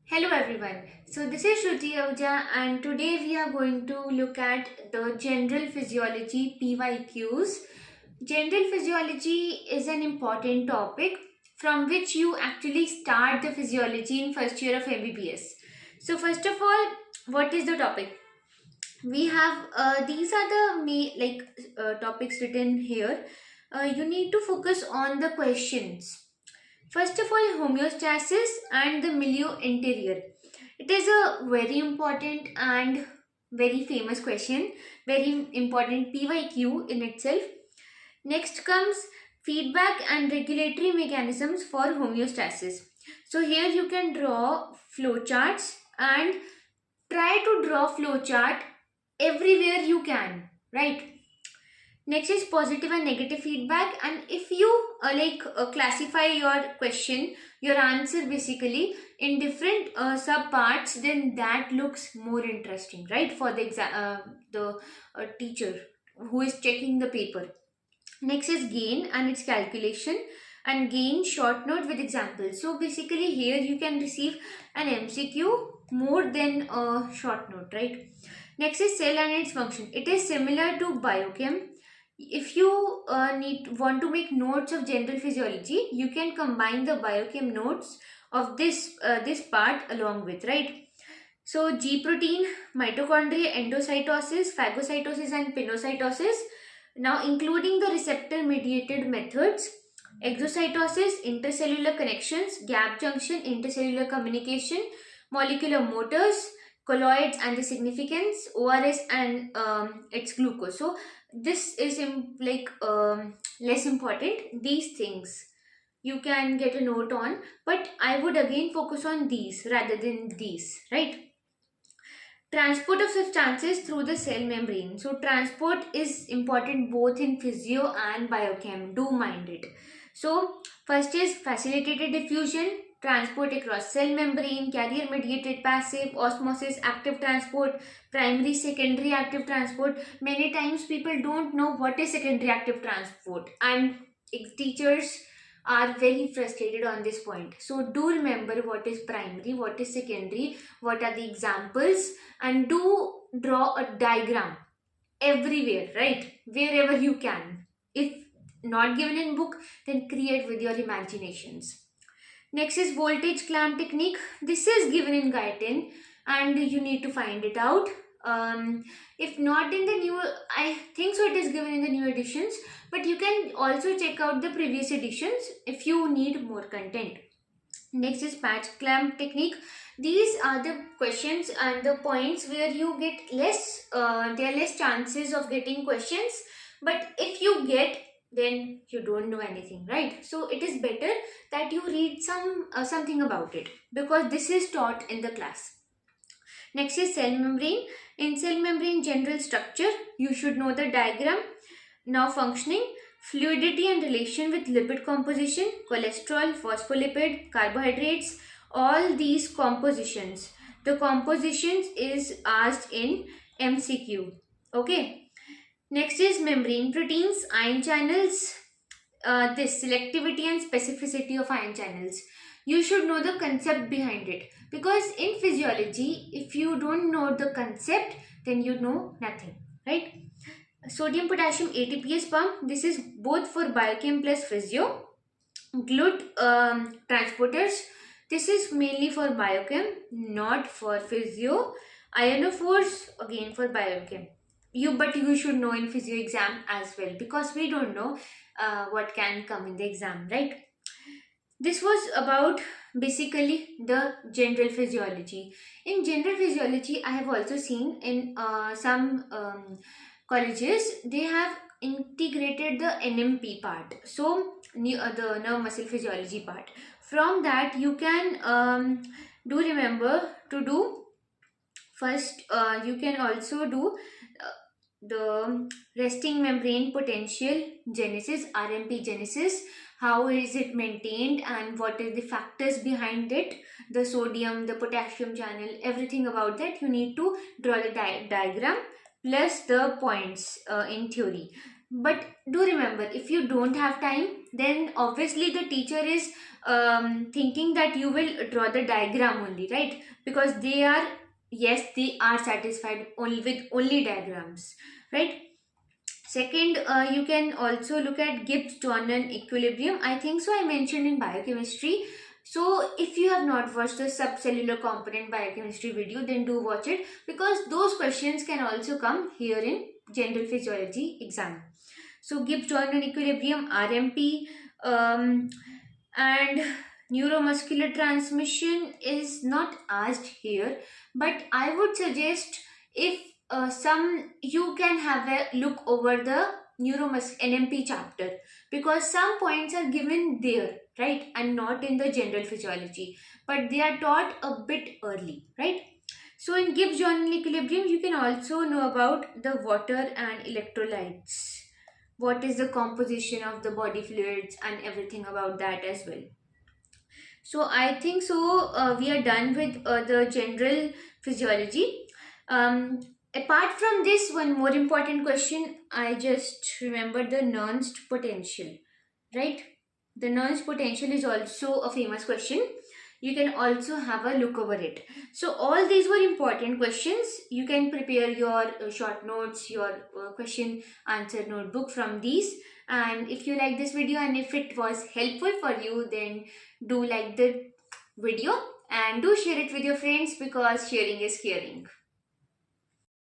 Hello everyone. So this is Shruti Ahuja and today we are going to look at the general physiology PYQs. General physiology is an important topic from which you actually start the physiology in first year of MBBS. So first of all, what is the topic? We have these are the topics written here. You need to focus on the questions. First of all, homeostasis and the milieu interior. It is a very important and very famous question, very important PYQ in itself. Next comes feedback and regulatory mechanisms for homeostasis. So here you can draw flowcharts and try to draw flowchart everywhere you can, right? Next is positive and negative feedback, and if you classify your question, your answer basically in different sub parts, then that looks more interesting, right, for the teacher who is checking the paper. Next is gain and its calculation, and gain short note with examples. So basically here you can receive an MCQ more than a short note, right? Next is cell and its function. It is similar to biochem. If you want to make notes of general physiology, you can combine the biochem notes of this part along with, right? So G protein, mitochondria, endocytosis, phagocytosis and pinocytosis, now including the receptor mediated methods, exocytosis, intercellular connections, gap junction, intercellular communication, molecular motors, colloids and the significance, ORS and its glucose. So this is less important. These things you can get a note on, but I would again focus on these rather than these, right? Transport of substances through the cell membrane. So transport is important both in physio and biochem. Do mind it. So first is facilitated diffusion, transport across cell membrane, carrier mediated passive, osmosis, active transport, primary, secondary active transport. Many times people don't know what is secondary active transport, and teachers are very frustrated on this point. So do remember what is primary, what is secondary, what are the examples, and do draw a diagram everywhere, right, wherever you can. If not given in book, then create with your imaginations. Next is voltage clamp technique. This is given in guide 10 and you need to find it out. If not in the new, I think so it is given in the new editions, but you can also check out the previous editions if you need more content. Next is patch clamp technique. These are the questions and the points where you get less, there are less chances of getting questions, but if you get, then you don't know anything, right? So it is better that you read something about it, because this is taught in the class. Next is cell membrane. In cell membrane general structure, you should know the diagram. Now functioning, fluidity and relation with lipid composition, cholesterol, phospholipid, carbohydrates, all these compositions. The compositions is asked in MCQ. Okay. Next is membrane proteins, ion channels, this selectivity and specificity of ion channels. You should know the concept behind it, because in physiology, if you don't know the concept, then you know nothing, right? Sodium potassium ATPase pump. This is both for biochem plus physio. Glut transporters. This is mainly for biochem, not for physio. Ionophores again for biochem. But you should know in physio exam as well, because we don't know what can come in the exam, right? This was about basically the general physiology. In general physiology, I have also seen in some colleges, they have integrated the NMP part. So the nerve muscle physiology part. From that, you can do remember to do first. You can also do the resting membrane potential genesis, RMP genesis. How is it maintained and what are the factors behind it, the sodium, the potassium channel, everything about that you need to draw the diagram plus the points in theory. But do remember, if you don't have time, then obviously the teacher is thinking that you will draw the diagram only, right? Because they are, yes, they are satisfied only with only diagrams, right? Second, you can also look at Gibbs-Jordan equilibrium. I think so I mentioned in biochemistry. So if you have not watched the subcellular component biochemistry video, then do watch it, because those questions can also come here in general physiology exam. So Gibbs-Jordan equilibrium, RMP, and neuromuscular transmission is not asked here, but I would suggest, if some, you can have a look over the NMP chapter, because some points are given there, right, and not in the general physiology, but they are taught a bit early, right? So in Gibbs-Jordan equilibrium, you can also know about the water and electrolytes, what is the composition of the body fluids and everything about that as well. So I think so we are done with the general physiology. Apart from this, one more important question, I just remembered the Nernst potential, right? The Nernst potential is also a famous question. You can also have a look over it. So all these were important questions. You can prepare your short notes, your question answer notebook from these. And if you like this video and if it was helpful for you, then do like the video and do share it with your friends, because sharing is caring.